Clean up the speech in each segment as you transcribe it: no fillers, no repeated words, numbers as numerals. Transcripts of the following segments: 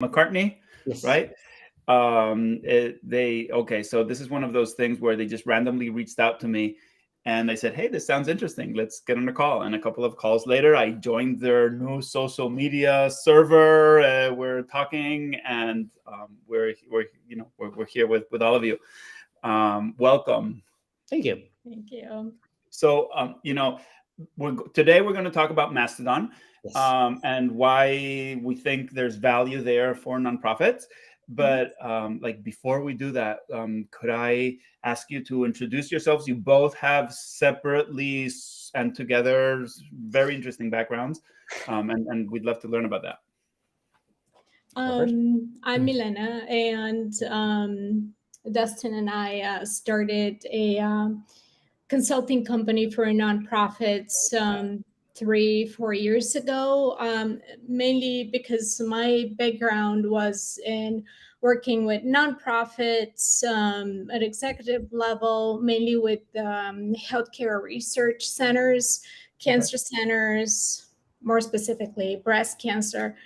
McCartney, Yes. right? So this is one of those things where they just randomly reached out to me and they said, hey, this sounds interesting, let's get on a call. And a couple of calls later, I joined their new social media server. We're talking, and we're here with all of you. Welcome. Thank you. Thank you. So today we're going to talk about Mastodon. Yes. And why we think there's value there for nonprofits. But before we do that, could I ask you to introduce yourselves? You both have separately and together very interesting backgrounds, and we'd love to learn about that. I'm Milena, and Dustin and I started a consulting company for nonprofits 3-4 years ago, mainly because my background was in working with nonprofits at executive level, mainly with healthcare research centers, cancer centers, more specifically breast cancer.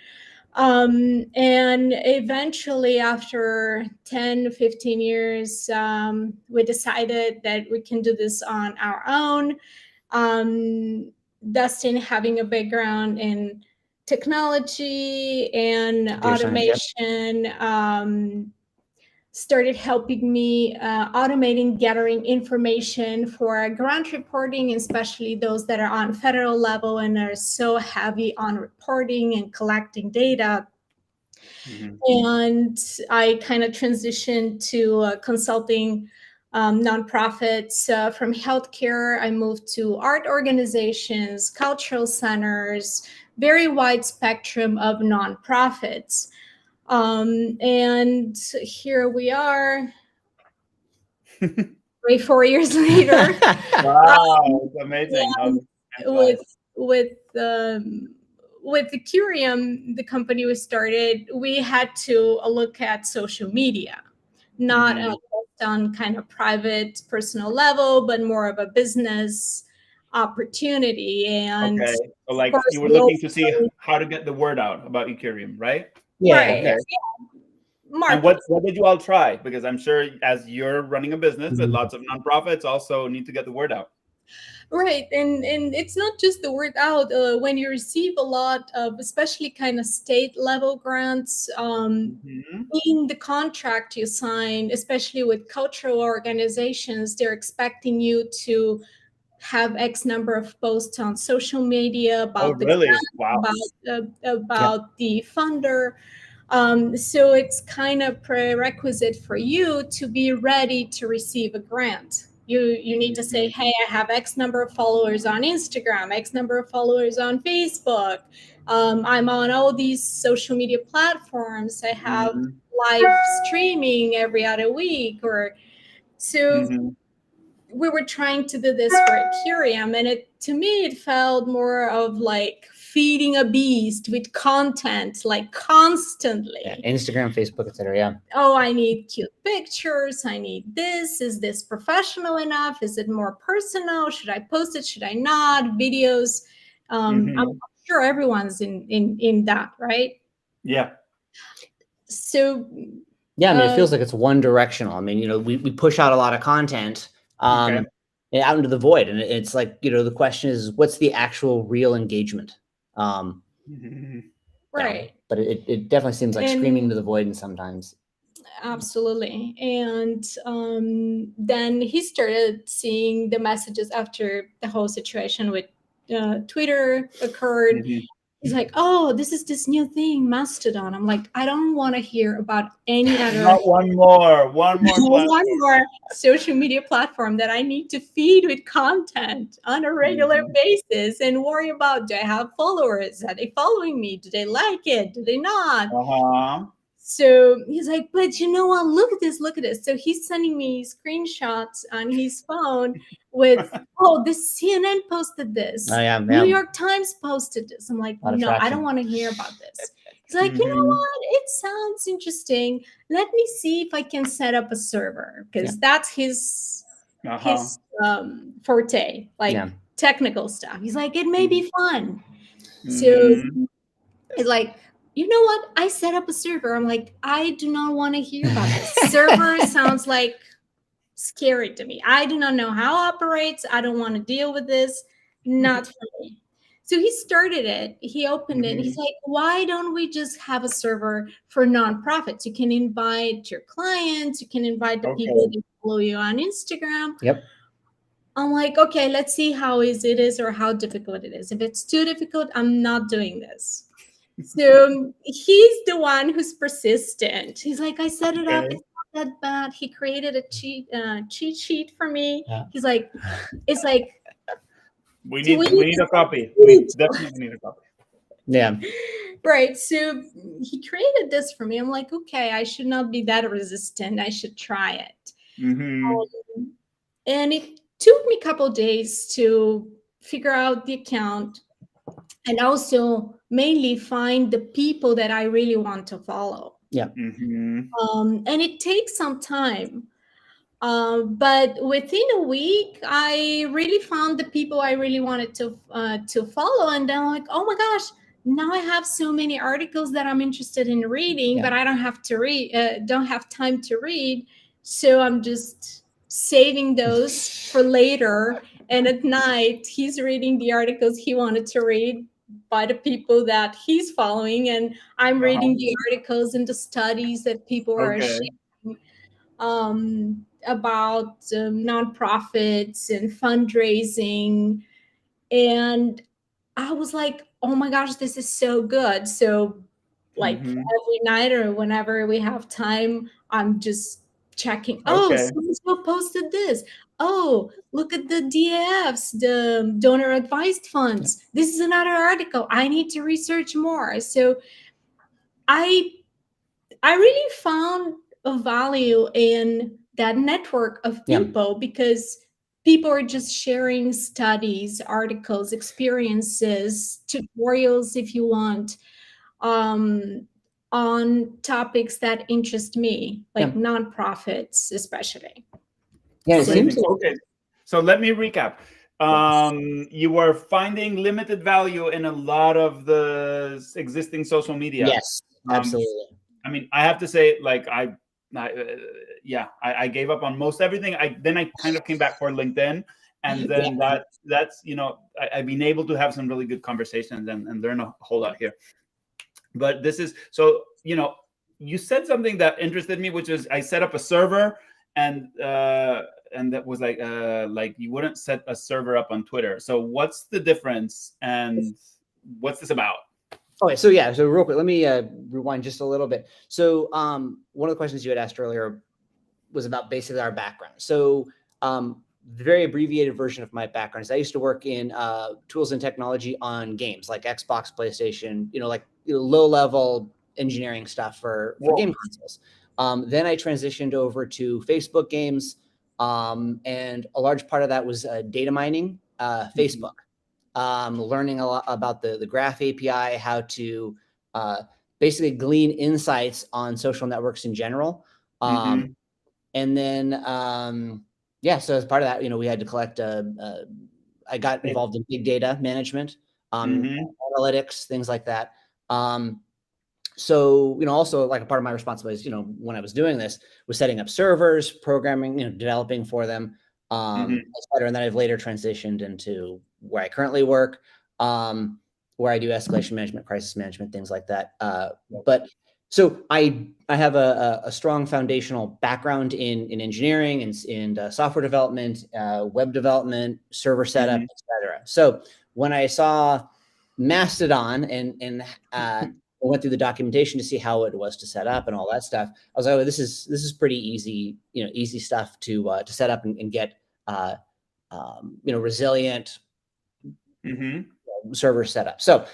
And eventually, after 10-15 years, we decided that we can do this on our own. Dustin, having a background in technology and automation, started helping me automating gathering information for grant reporting, especially those that are on federal level and are so heavy on reporting and collecting data. And I kind of transitioned to consulting nonprofits. From healthcare, I moved to art organizations, cultural centers, very wide spectrum of nonprofits. And here we are, 4 years later. Wow, it's amazing. With the Curium, the company we started, we had to look at social media, not on kind of private, personal level, but more of a business opportunity. And so you were looking to see how to get the word out about Ethereum, right? Yeah. And what did you all try? Because I'm sure as you're running a business, that lots of nonprofits also need to get the word out. Right. And it's not just the word out. When you receive a lot of, especially kind of state level grants, in the contract you sign, especially with cultural organizations, they're expecting you to have X number of posts on social media about the grant, about the funder. So it's kind of prerequisite for you to be ready to receive a grant. You need to say, hey, I have X number of followers on Instagram, X number of followers on Facebook. I'm on all these social media platforms. I have live streaming every other week. We were trying to do this for Curium, and to me it felt more of like feeding a beast with content, like constantly. Instagram, Facebook, etc. Yeah. Oh, I need cute pictures. I need this. Is this professional enough? Is it more personal? Should I post it? Should I not? Videos. I'm sure everyone's in that, right? Yeah. So. Yeah, I mean, it feels like it's one directional. I mean, we push out a lot of content. Out into the void, and it's like, the question is, what's the actual real engagement? Right. But it definitely seems like screaming into the void, and sometimes. Absolutely. And then he started seeing the messages after the whole situation with Twitter occurred. He's like, oh, this new thing, Mastodon. I'm like, I don't want to hear about any other. Not one more social media platform that I need to feed with content on a regular basis and worry about, do I have followers? Are they following me? Do they like it? Do they not? So he's like, but you know what? Look at this. So he's sending me screenshots on his phone with, oh, this CNN posted this. New York Times posted this. I'm like, no, I don't want to hear about this. He's like, you know what? It sounds interesting. Let me see if I can set up a server, because that's his forte, like technical stuff. He's like, it may be fun. So it's like, you know what? I set up a server. I'm like, I do not want to hear about this. Server sounds like scary to me. I do not know how it operates. I don't want to deal with this. Not for me. So he started it. He opened it. And he's like, why don't we just have a server for nonprofits? You can invite your clients. You can invite the people that follow you on Instagram. Yep. I'm like, okay, let's see how easy it is or how difficult it is. If it's too difficult, I'm not doing this. So he's the one who's persistent. He's like, I set it up. It's not that bad. He created a cheat sheet for me. Yeah. He's like, it's like, we need a copy. We definitely need a copy. Yeah. Right. So he created this for me. I'm like, okay, I should not be that resistant. I should try it. And it took me a couple of days to figure out the account and also mainly find the people that I really want to follow. Yeah. And it takes some time. But within a week, I really found the people I really wanted to follow. And then I'm like, oh my gosh, now I have so many articles that I'm interested in reading, but I don't have to read, don't have time to read. So I'm just saving those for later. And at night, he's reading the articles he wanted to read by the people that he's following. And I'm reading the articles and the studies that people are sharing about nonprofits and fundraising. And I was like, oh my gosh, this is so good. So like every night or whenever we have time, I'm just checking. Oh, someone posted this. Oh, look at the DAFs, the donor advised funds. This is another article. I need to research more. So I really found a value in that network of people because people are just sharing studies, articles, experiences, tutorials, if you want, on topics that interest me, like nonprofits, especially. Yeah, it seems okay. So let me recap. You were finding limited value in a lot of the existing social media. Yes, absolutely. I mean, I have to say, like, I gave up on most everything. Then I kind of came back for LinkedIn, and then that's I've been able to have some really good conversations and learn a whole lot here. But this is so you said something that interested me, which is I set up a server, and that was like you wouldn't set a server up on Twitter. So what's the difference, and what's this about? Okay, so real quick, let me rewind just a little bit. So one of the questions you had asked earlier was about basically our background. So the very abbreviated version of my background is I used to work in tools and technology on games like Xbox, PlayStation, low-level engineering stuff for game consoles. Then I transitioned over to Facebook games, and a large part of that was data mining, Facebook. Learning a lot about the Graph API, how to basically glean insights on social networks in general. And then, so as part of that, we had to collect, I got involved in big data management, analytics, things like that. So, also like a part of my responsibilities, when I was doing this was setting up servers, programming, developing for them, et cetera. And then I've later transitioned into where I currently work, where I do escalation management, crisis management, things like that. But so I have a strong foundational background in engineering and in software development, web development, server setup, et cetera. So when I saw Mastodon and I went through the documentation to see how it was to set up and all that stuff, I was like, oh, this is pretty easy, easy stuff to set up and get, resilient server setup. So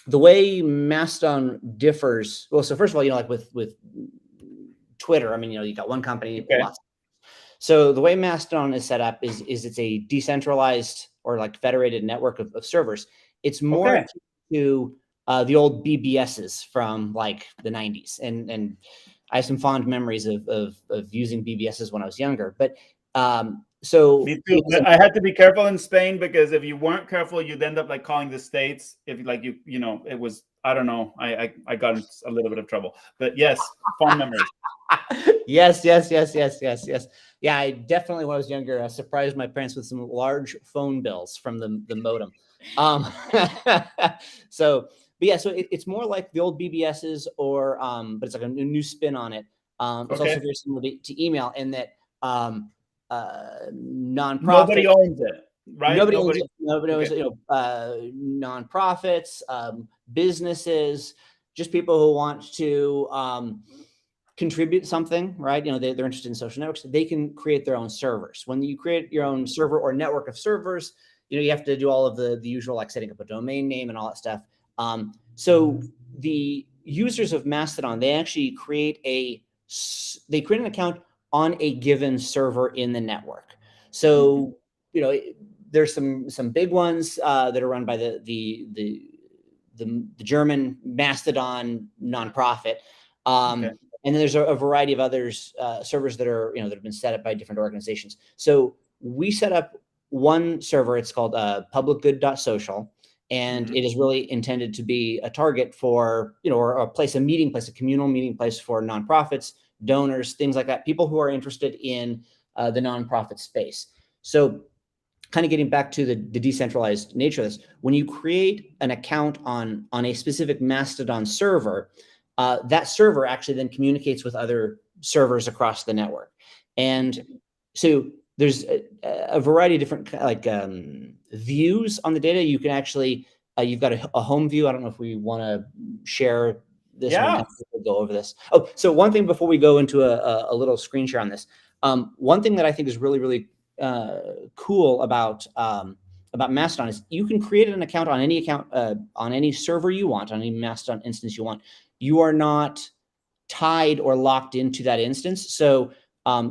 the way Mastodon differs, well, so first of all, like with Twitter, I mean, you got one company, lots. So the way Mastodon is set up is it's a decentralized or like federated network of servers. It's more to the old BBSs from like the 90s. And I have some fond memories of using BBSs when I was younger. But So me too. But I had to be careful in Spain because if you weren't careful, you'd end up like calling the States. If like you know, it was, I don't know. I got in a little bit of trouble. But yes, fond memories. Yes. Yeah, I definitely, when I was younger, I surprised my parents with some large phone bills from the modem. So, but yeah, so it's more like the old BBSs, or but it's like a new spin on it. It's Okay. also very similar to email in that nonprofit. Nobody owns it, right? Nobody owns it. Nobody owns Okay. it. Nonprofits, businesses, just people who want to contribute something, right? They're interested in social networks. They can create their own servers. When you create your own server or network of servers, you have to do all of the usual, like setting up a domain name and all that stuff. So the users of Mastodon, they actually create an account on a given server in the network. So there's some big ones that are run by the German Mastodon nonprofit. Okay. And then there's a variety of others servers that are that have been set up by different organizations. So we set up one server. It's called publicgood.social, and it is really intended to be a target for or a meeting place, a communal meeting place for nonprofits, donors, things like that, people who are interested in the nonprofit space. So kind of getting back to the decentralized nature of this, when you create an account on a specific Mastodon server, that server actually then communicates with other servers across the network. And so there's a variety of different views on the data. You can actually, you've got a home view. I don't know if we want to share this. Yeah. We'll go over this. Oh, so one thing before we go into a little screen share on this, one thing that I think is really, really cool about Mastodon is you can create an account on any server you want, on any Mastodon instance you want. You are not tied or locked into that instance. So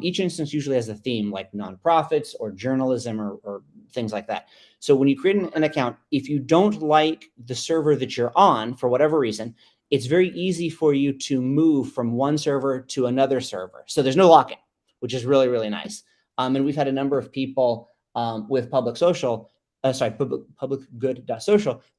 each instance usually has a theme, like nonprofits or journalism or things like that. So when you create an account, if you don't like the server that you're on for whatever reason, it's very easy for you to move from one server to another server. So there's no lock-in, which is really, really nice. And we've had a number of people with publicgood.social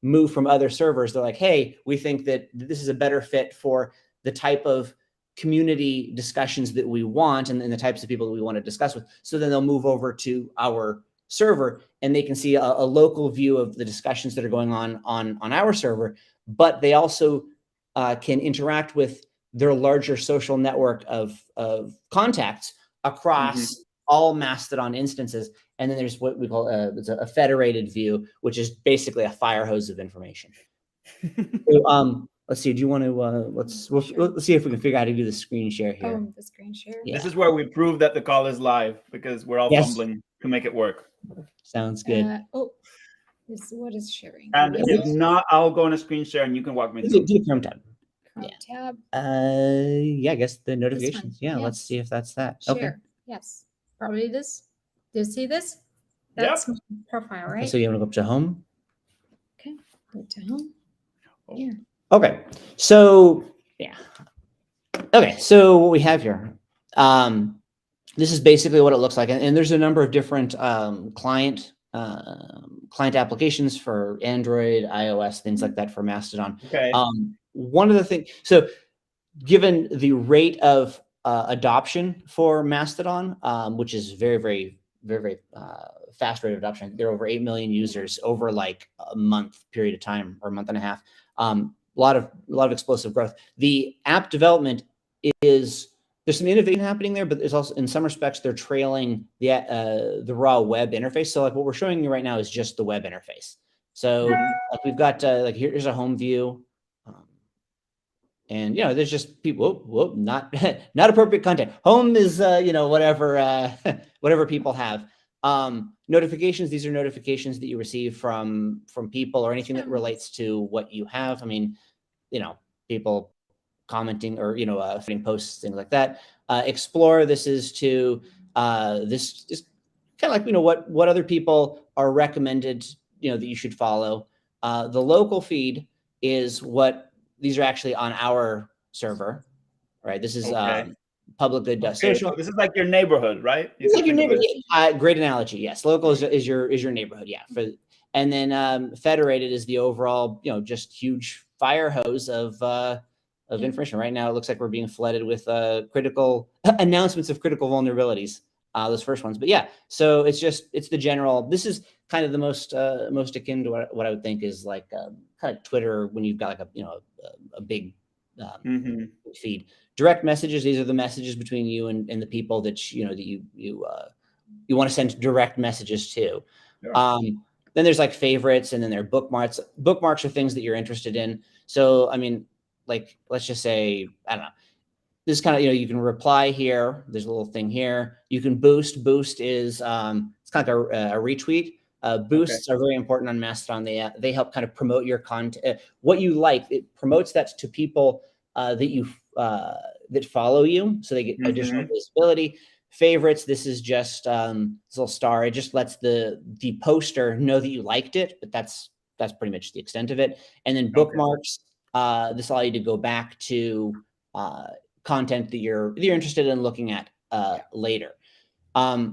move from other servers. They're like, hey, we think that this is a better fit for the type of community discussions that we want and the types of people that we want to discuss with. So then they'll move over to our server and they can see a local view of the discussions that are going on our server, but they also can interact with their larger social network of contacts across all Mastodon instances. And then there's what we call it's a federated view, which is basically a fire hose of information. So, let's see. Do you want to let's see if we can figure out how to do the screen share here. Oh, the screen share. Yeah. This is where we prove that the call is live because we're all fumbling to make it work. Sounds good. What is sharing? And if not, I'll go on a screen share and you can walk me through. Do Chrome tab. Tab. Yeah, I guess the notifications. Yeah, yes. Let's see if that's that. Share. Okay. Yes. Probably this. Do you see this? That's my profile, right? Okay, so you want to go up to home? Okay. Go to home. Yeah. Okay. So yeah. Okay. So what we have here, this is basically what it looks like, and there's a number of different client applications for Android, iOS, things like that for Mastodon. Okay. One of the things, so given the rate of adoption for Mastodon, which is very, very, very, very fast rate of adoption, there are over 8 million users over like a month period of time or a month and a half. A lot of explosive growth. The app development there's some innovation happening there, but there's also, in some respects, they're trailing the raw web interface. So like what we're showing you right now is just the web interface. So like we've got like here's a home view, and there's just people not appropriate content. Home is whatever people have. Notifications, these are notifications that you receive from people or anything that relates to what you have. I mean, people commenting or putting posts, things like that. Explore, this is to this is kind of like what other people are recommended that you should follow. The local feed is what these are actually on our server, right? This is publicgood.social. So this is like your neighborhood, right? It's like your neighborhood. Great analogy. Yes, local is your neighborhood. Yeah. And then federated is the overall, just huge fire hose of information. Right now, it looks like we're being flooded with critical announcements of critical vulnerabilities. Those first ones, but yeah. So it's the general. This is kind of the most akin to what I would think is like kind of Twitter when you've got like a big feed. Direct messages. These are the messages between you and the people that you want to send direct messages to. Sure. Then there's like favorites, and then there are bookmarks. Bookmarks are things that you're interested in. So I mean, like let's just say, I don't know. This is kind of, you can reply here. There's a little thing here. You can boost. Boost is it's kind of like a retweet. Boosts are very important on Mastodon. They help kind of promote your content. What you like, it promotes that to people that follow you, so they get additional visibility. Favorites. This is just this little star. It just lets the poster know that you liked it, but that's pretty much the extent of it. And then bookmarks. This allows you to go back to content that you're interested in looking at later.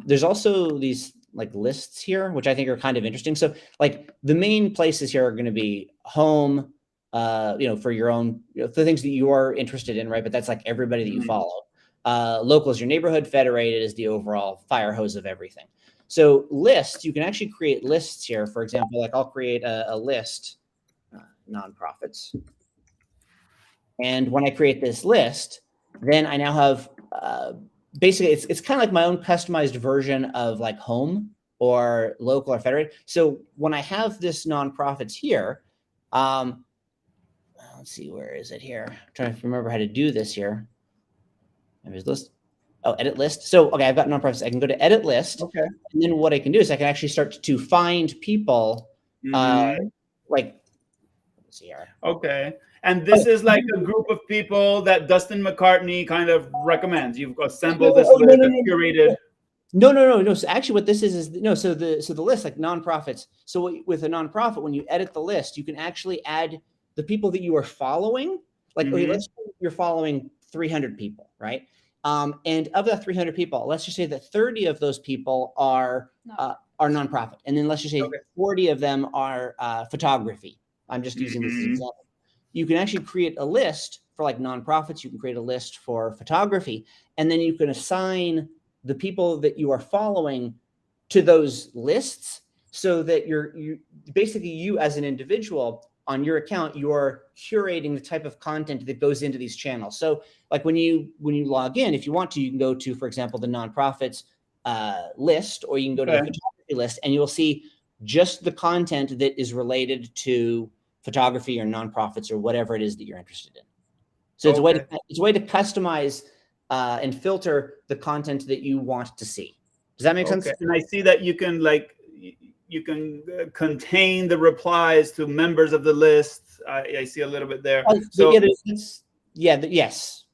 There's also these like lists here, which I think are kind of interesting. So like the main places here are going to be home, for your own, the things that you are interested in, right? But that's like everybody that you follow. Local is your neighborhood. Federated is the overall fire hose of everything. So lists, you can actually create lists here. For example, like I'll create a list, nonprofits. And when I create this list, then I now have basically it's kind of like my own customized version of like home or local or federated. So when I have this nonprofits here, let's see, where is it here? I'm trying to remember how to do this here. There's list. Oh, edit list. So okay, I've got nonprofits. I can go to edit list. Okay. And then what I can do is I can actually start to find people like, let's see here. Okay. And this is like a group of people that Dustin McCartney kind of recommends. You've assembled this list of curated. No. So actually what this is so the list, like nonprofits. So with a nonprofit, when you edit the list, you can actually add the people that you are following. Like, okay, let's say you're following 300 people, right? And of the 300 people, let's just say that 30 of those people are nonprofit. And then let's just say 40 of them are photography. I'm just using this as an example. You can actually create a list for like nonprofits. You can create a list for photography, and then you can assign the people that you are following to those lists, so that you basically, you as an individual on your account, you're curating the type of content that goes into these channels. So like when you log in, if you want to, you can go to, for example, the nonprofits list, or you can go to the photography list, and you'll see just the content that is related to photography or nonprofits or whatever it is that you're interested in. So it's a way to customize and filter the content that you want to see. Does that make sense? And I see that you can contain the replies to members of the list. I see a little bit there. Yes.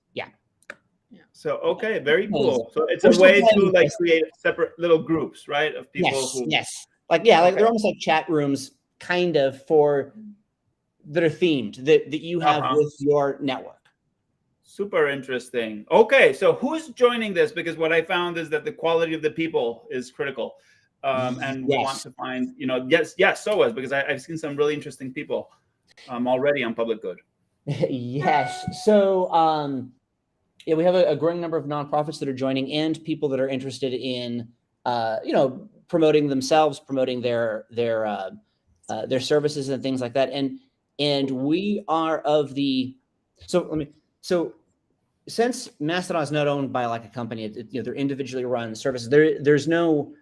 So very cool. So it's a way to like create separate little groups, right, of people. Yes. Like they're almost like chat rooms, kind of, that are themed that you have with your network. Super interesting. Okay, so who's joining this? Because what I found is that the quality of the people is critical, and we want to find, so is, because I've seen some really interesting people already on Public Good. Yes. So we have a growing number of nonprofits that are joining, and people that are interested in promoting themselves, promoting their services and things like that. And we are of the, so since Mastodon is not owned by like a company, they're individually run services. There's no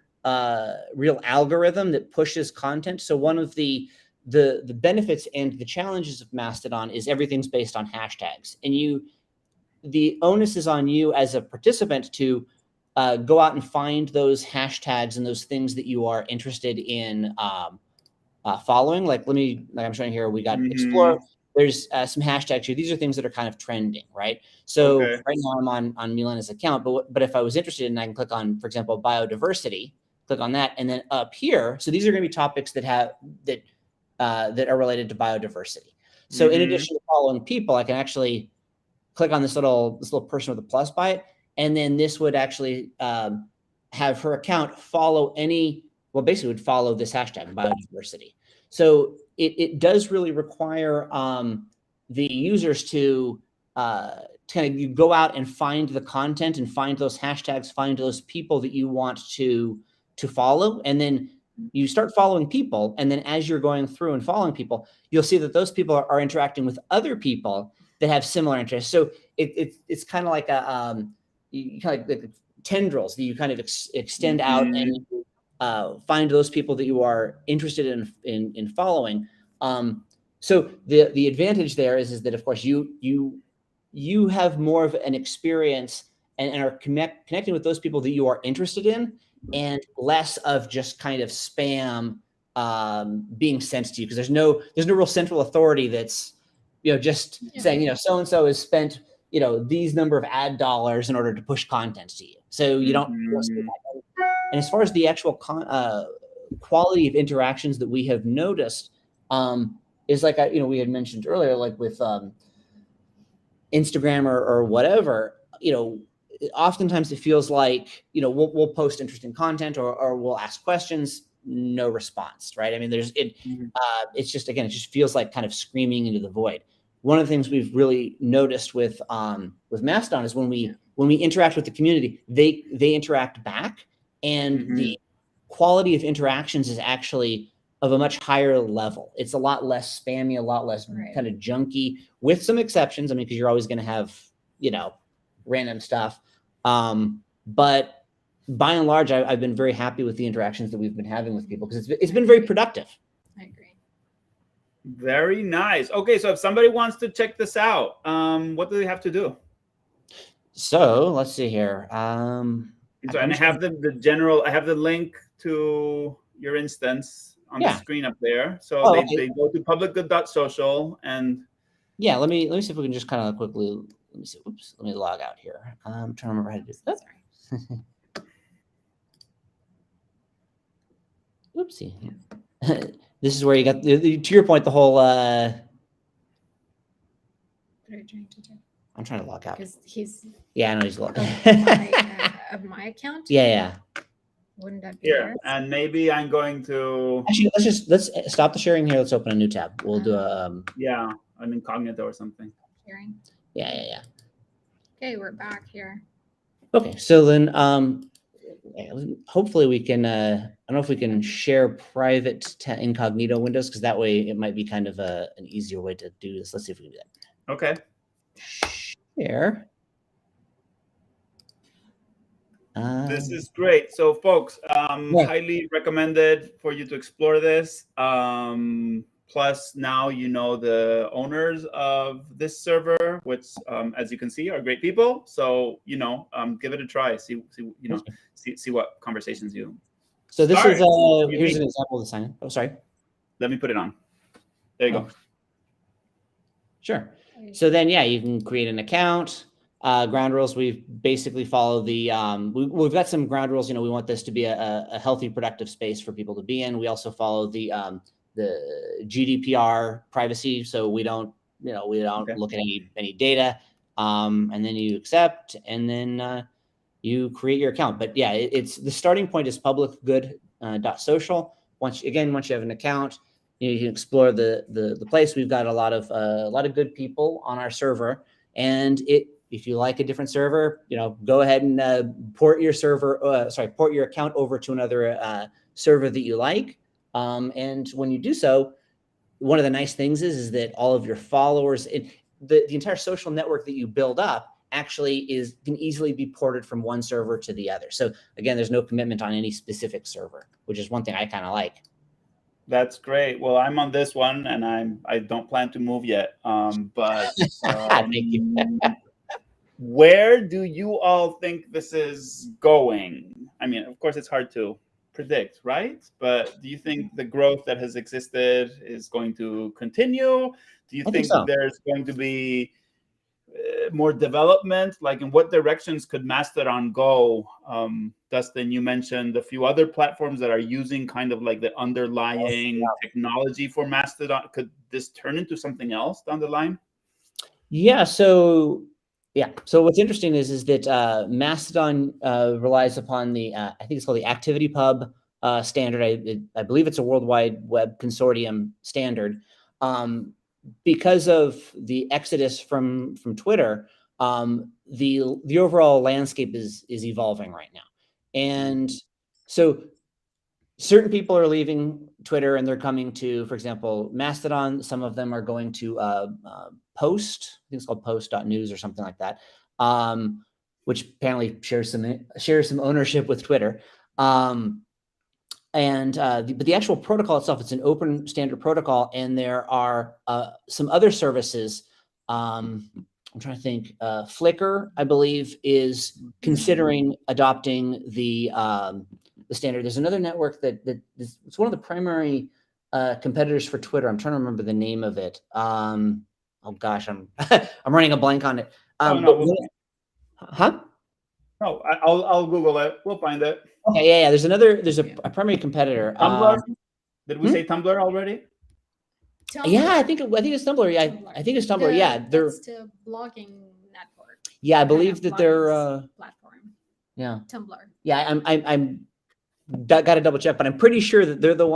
real algorithm that pushes content. So one of the benefits and the challenges of Mastodon is everything's based on hashtags, and the onus is on you as a participant to go out and find those hashtags and those things that you are interested in following. Like I'm showing here, we got Explore. There's some hashtags here. These are things that are kind of trending, right? So right now I'm on Milena's account, but if I was interested, and I can click on, for example, biodiversity, click on that, and then up here, so these are going to be topics that are related to biodiversity. So in addition to following people, I can actually click on this little person with a plus by it, And then this would actually have her account follow basically would follow this hashtag biodiversity. So it does really require the users to kind of you go out and find the content and find those hashtags, find those people that you want to follow, and then you start following people. And then as you're going through and following people, you'll see that those people are interacting with other people that have similar interests. So it's kind of like a you kind of like tendrils that you kind of extend out and find those people that you are interested in following. So the advantage there is that of course you have more of an experience and are connecting with those people that you are interested in, and less of just kind of spam being sent to you, because there's no real central authority that's just saying so-and-so has spent these number of ad dollars in order to push content to you. So you don't see that. And as far as the actual quality of interactions that we have noticed is like we had mentioned earlier, like with Instagram or whatever, oftentimes it feels like we'll post interesting content or we'll ask questions, no response, right? I mean, it's just, again, it just feels like kind of screaming into the void. One of the things we've really noticed with Mastodon is when we interact with the community, they interact back, and the quality of interactions is actually of a much higher level. It's a lot less spammy, a lot less kind of junky, with some exceptions. I mean, because you're always going to have random stuff, but by and large, I've been very happy with the interactions that we've been having with people, because it's been very productive. I agree. Very nice. Okay, so if somebody wants to check this out, what do they have to do? So let's see here. And I have I have the link to your instance on the screen up there. So they go to publicgood.social and let me see if we can just kind of quickly. Let me see. Oops. Let me log out here. I'm trying to remember how to do that. Oopsie. This is where you got to your point. The whole. What are you trying to do? I'm trying to log out. Because he's. Yeah, I know he's logged. Of my account. Yeah. Wouldn't that be here? And maybe I'm going to. Actually, let's stop the sharing here. Let's open a new tab. We'll do a. An incognito or something. Sharing. Yeah. Okay, we're back here. Okay, so then hopefully we can. I don't know if we can share private incognito windows, because that way it might be kind of an easier way to do this. Let's see if we can do that. Okay. Share. This is great. So, folks, highly recommended for you to explore this. Plus, now the owners of this server, which, as you can see, are great people. So, give it a try. See what conversations you. So this is here's an example of the sign-in. Oh, sorry. Let me put it on. There you go. Sure. So then, you can create an account. Ground rules, we've basically followed the we've got some ground rules. We want this to be a healthy, productive space for people to be in. We also follow the GDPR privacy, so we don't look at any data, and then you accept, and then you create your account. But it's the starting point is publicgood.social. Once you have an account, you can explore the place. We've got a lot of good people on our server, and if you like a different server, go ahead and port your account over to another server that you like. And when you do so, one of the nice things is that all of your followers, the entire social network that you build up actually can easily be ported from one server to the other. So again, there's no commitment on any specific server, which is one thing I kind of like. That's great. Well, I'm on this one, and I don't plan to move yet. But thank you. Where do you all think this is going? I mean, of course, it's hard to predict, right? But do you think the growth that has existed is going to continue? Do you think so. There's going to be more development? Like, in what directions could Mastodon go? Dustin, you mentioned a few other platforms that are using kind of like the underlying technology for Mastodon. Could this turn into something else down the line? Yeah. So Yeah. So what's interesting is that Mastodon relies upon the I think it's called the ActivityPub standard. I believe it's a World Wide Web Consortium standard. Because of the exodus from Twitter, the overall landscape is evolving right now, and so certain people are leaving Twitter and they're coming to, for example, Mastodon. Some of them are going to Post. I think it's called Post.news or something like that, which apparently shares some ownership with Twitter. But the actual protocol itself, it's an open standard protocol, and there are some other services. I'm trying to think. Flickr, I believe, is considering adopting the standard. There's another network that it's one of the primary competitors for Twitter. I'm trying to remember the name of it. Oh gosh, I'm I'm running a blank on it. Huh? No, I'll Google it. We'll find it. Okay, yeah. There's a primary competitor. Tumblr. Did we say Tumblr already? Tumblr. Yeah, I think it's Tumblr. Yeah, I think it's Tumblr. Yeah, that's the blogging network. Yeah, I believe that they're platform. Yeah, Tumblr. Yeah, I'm got to double check, but I'm pretty sure that they're the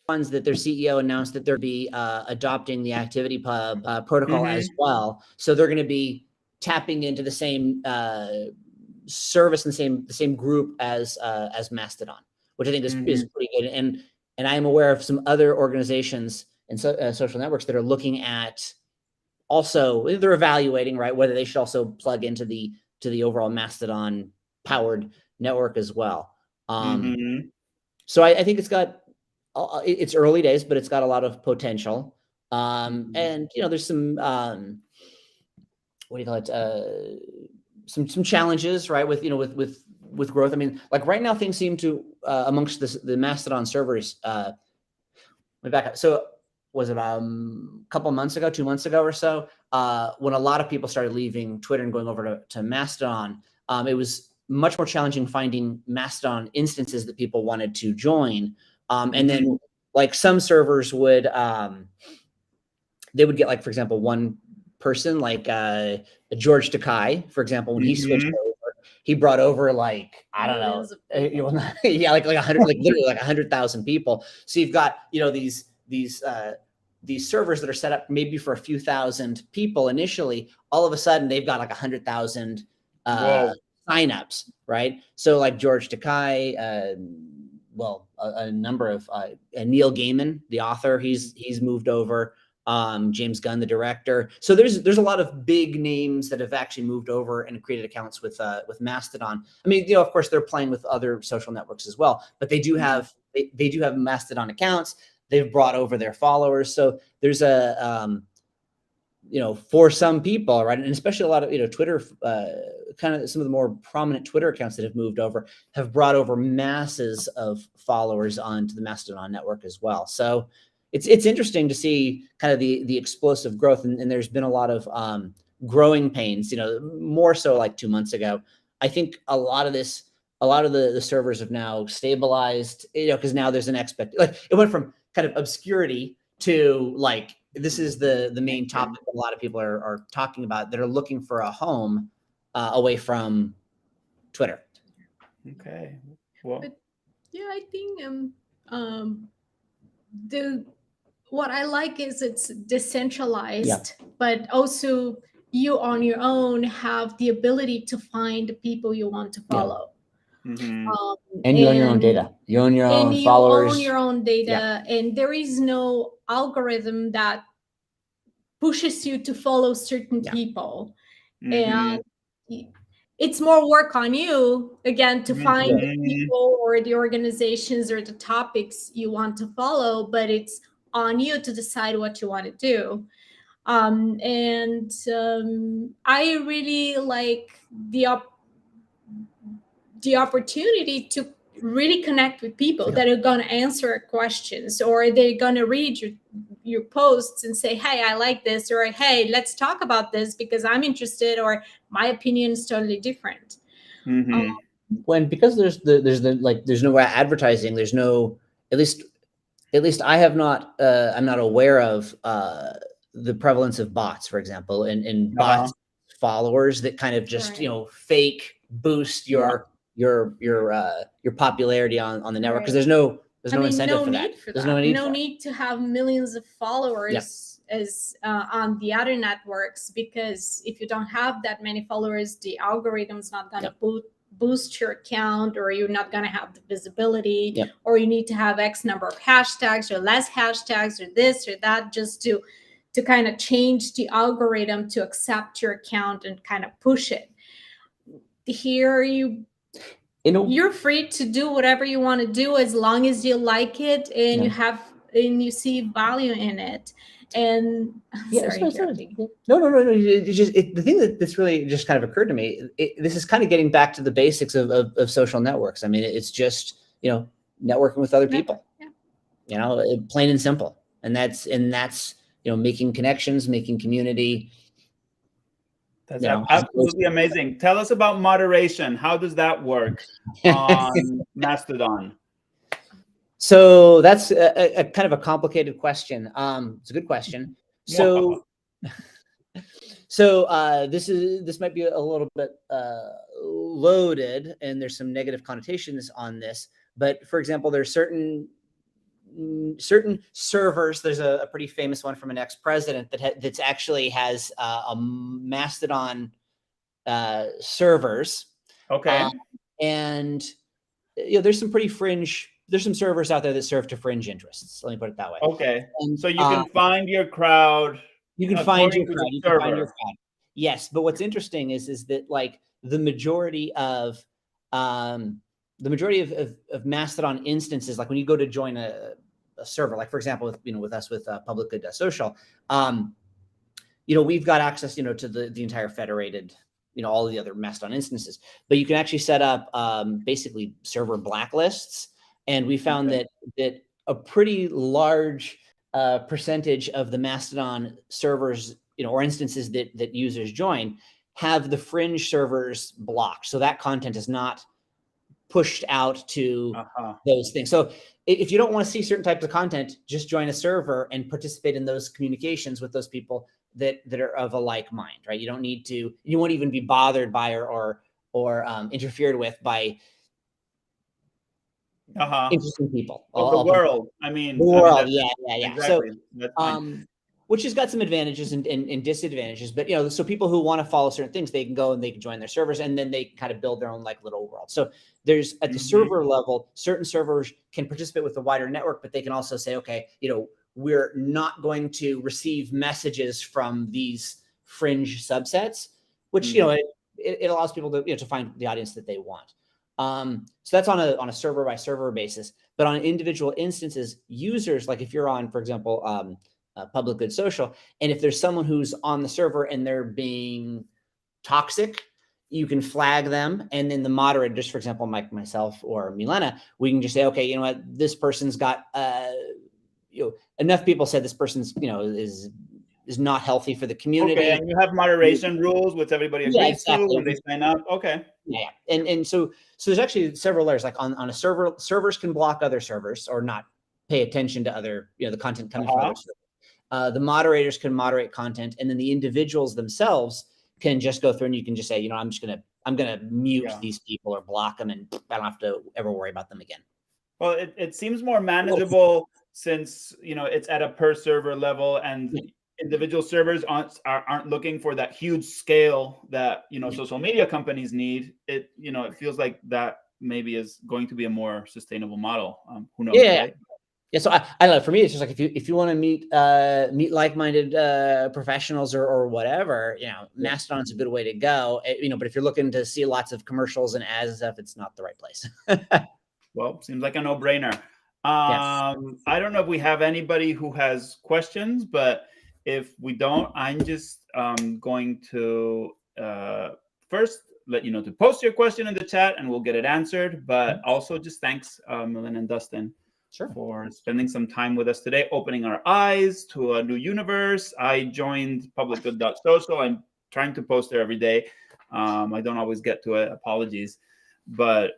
ones that their CEO announced that they'll be adopting the ActivityPub protocol as well. So they're going to be tapping into the same service and the same group as Mastodon, which I think is pretty good. And I am aware of some other organizations and social networks that are looking at also, they're evaluating, right, whether they should also plug into the overall Mastodon powered network as well. So I think it's early days, but it's got a lot of potential. And there's some what do you call it? Some challenges, right? With with growth. I mean, like right now, things seem to amongst the Mastodon servers. Let me back up. So was it a couple months ago, 2 months ago or so, when a lot of people started leaving Twitter and going over to Mastodon, it was much more challenging finding Mastodon instances that people wanted to join. And then like some servers would, they would get like, for example, one person like George Takei, for example, when he switched over, he brought over like, I don't know, yeah, like 100, like literally like 100,000 people. So you've got, these servers that are set up maybe for a few thousand people initially, all of a sudden they've got like 100,000 signups, right? So like George Takei, a number of Neil Gaiman, the author, he's moved over. James Gunn, the director. So there's a lot of big names that have actually moved over and created accounts with Mastodon. I mean, of course, they're playing with other social networks as well, but they do have they do have Mastodon accounts. They've brought over their followers. So there's a for some people, right, and especially a lot of Twitter, kind of some of the more prominent Twitter accounts that have moved over have brought over masses of followers onto the Mastodon network as well. So it's interesting to see kind of the explosive growth, and there's been a lot of growing pains. More so like 2 months ago. I think a lot of the servers have now stabilized. Because now there's an like it went from kind of obscurity to like this is the main topic a lot of people are talking about that are looking for a home away from Twitter. Okay. Well, but yeah, I think what I like is it's decentralized, but also you on your own have the ability to find the people you want to follow. And you own your own data. You own your own followers. You own your own data, and there is no algorithm that pushes you to follow certain people. And it's more work on you, again, to find the people or the organizations or the topics you want to follow, but it's on you to decide what you want to do. I really like the opportunity to really connect with people that are going to answer questions, or they're going to read your posts and say, hey, I like this, or hey, let's talk about this because I'm interested, or my opinion is totally different. Because there's no advertising, there's no, at least I have not, I'm not aware of the prevalence of bots, for example, and bots followers that kind of just, Right. fake boost your popularity on the network, because there's no incentive no for that. need for There's that. no need No for it. need to have millions of followers as on the other networks, because if you don't have that many followers, the algorithm's not going to boost your account, or you're not going to have the visibility, or you need to have X number of hashtags or less hashtags or this or that, just to kind of change the algorithm to accept your account and kind of push it. Here you're free to do whatever you want to do, as long as you like it and you see value in it. And sorry, no. It's just the thing that's really just kind of occurred to me. This is kind of getting back to the basics of social networks. I mean, it's just networking with other people. Plain and simple. And that's making connections, making community. That's absolutely amazing. Tell us about moderation. How does that work on Mastodon? So that's a kind of a complicated question. It's a good question. So, this might be a little bit loaded, and there's some negative connotations on this. But for example, there's certain servers. There's a pretty famous one from an ex-president that's actually has a Mastodon servers. Okay. And there's some pretty fringe. There's some servers out there that serve to fringe interests. Let me put it that way. Okay. And, so you can find your crowd. You can find your crowd. You can find your crowd. Yes, but what's interesting is that like the majority of Mastodon instances, like when you go to join a server, like for example, with us with publicgood.social, we've got access, to the entire federated, all of the other Mastodon instances, but you can actually set up basically server blacklists. And we found that a pretty large percentage of the Mastodon servers, or instances that users join, have the fringe servers blocked. So that content is not pushed out to those things. So if you don't want to see certain types of content, just join a server and participate in those communications with those people that are of a like mind, right? You don't need to, you won't even be bothered by or interfered with by interesting people. The world. I mean, the world. Yeah. Exactly. So, which has got some advantages and disadvantages, but so people who want to follow certain things, they can go and they can join their servers, and then they can kind of build their own like little world. So there's at the server level, certain servers can participate with the wider network, but they can also say, okay, we're not going to receive messages from these fringe subsets, which it allows people to find the audience that they want. So that's on a server by server basis, but on individual instances, users, like if you're on, for example, publicgood.social, and if there's someone who's on the server and they're being toxic, you can flag them, and then the moderator, just for example, myself or Milena, we can just say, okay, you know what, this person's got enough people said this person's is not healthy for the community. Okay, and you have moderation rules, which everybody agrees to when they sign up. Okay. Yeah, and so there's actually several layers. Like on a server, servers can block other servers or not pay attention to other, the content coming from other servers. The moderators can moderate content, and then the individuals themselves can just go through and you can just say, I'm gonna mute these people or block them, and I don't have to ever worry about them again. Well, it seems more manageable since it's at a per server level, and individual servers aren't looking for that huge scale that social media companies need. It feels like that maybe is going to be a more sustainable model. Who knows? Right? Yeah. So I don't know. For me, it's just like if you want to meet like-minded professionals or whatever, Mastodon's a good way to go. But if you're looking to see lots of commercials and ads and stuff, it's not the right place. Well, seems like a no-brainer. I don't know if we have anybody who has questions, but if we don't, I'm just going to first let you know to post your question in the chat and we'll get it answered. But also just thanks, Milena and Dustin, for spending some time with us today, opening our eyes to a new universe. I joined publicgood.social. I'm trying to post there every day. I don't always get to it. Apologies. But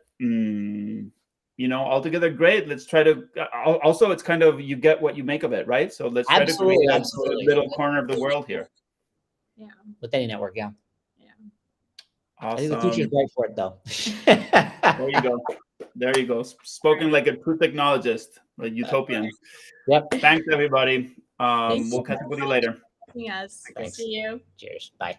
altogether great. Let's try to also, it's kind of, you get what you make of it, right? So let's try to create a little corner of the world here. Yeah. With any network. Yeah. I think the future's Awesome. bright for it, though. There you go. There you go. Spoken like a true technologist, a utopian. Yep. Thanks, everybody. Thank We'll you catch so up with you much later. for having us. Thanks. See you. Cheers. Bye.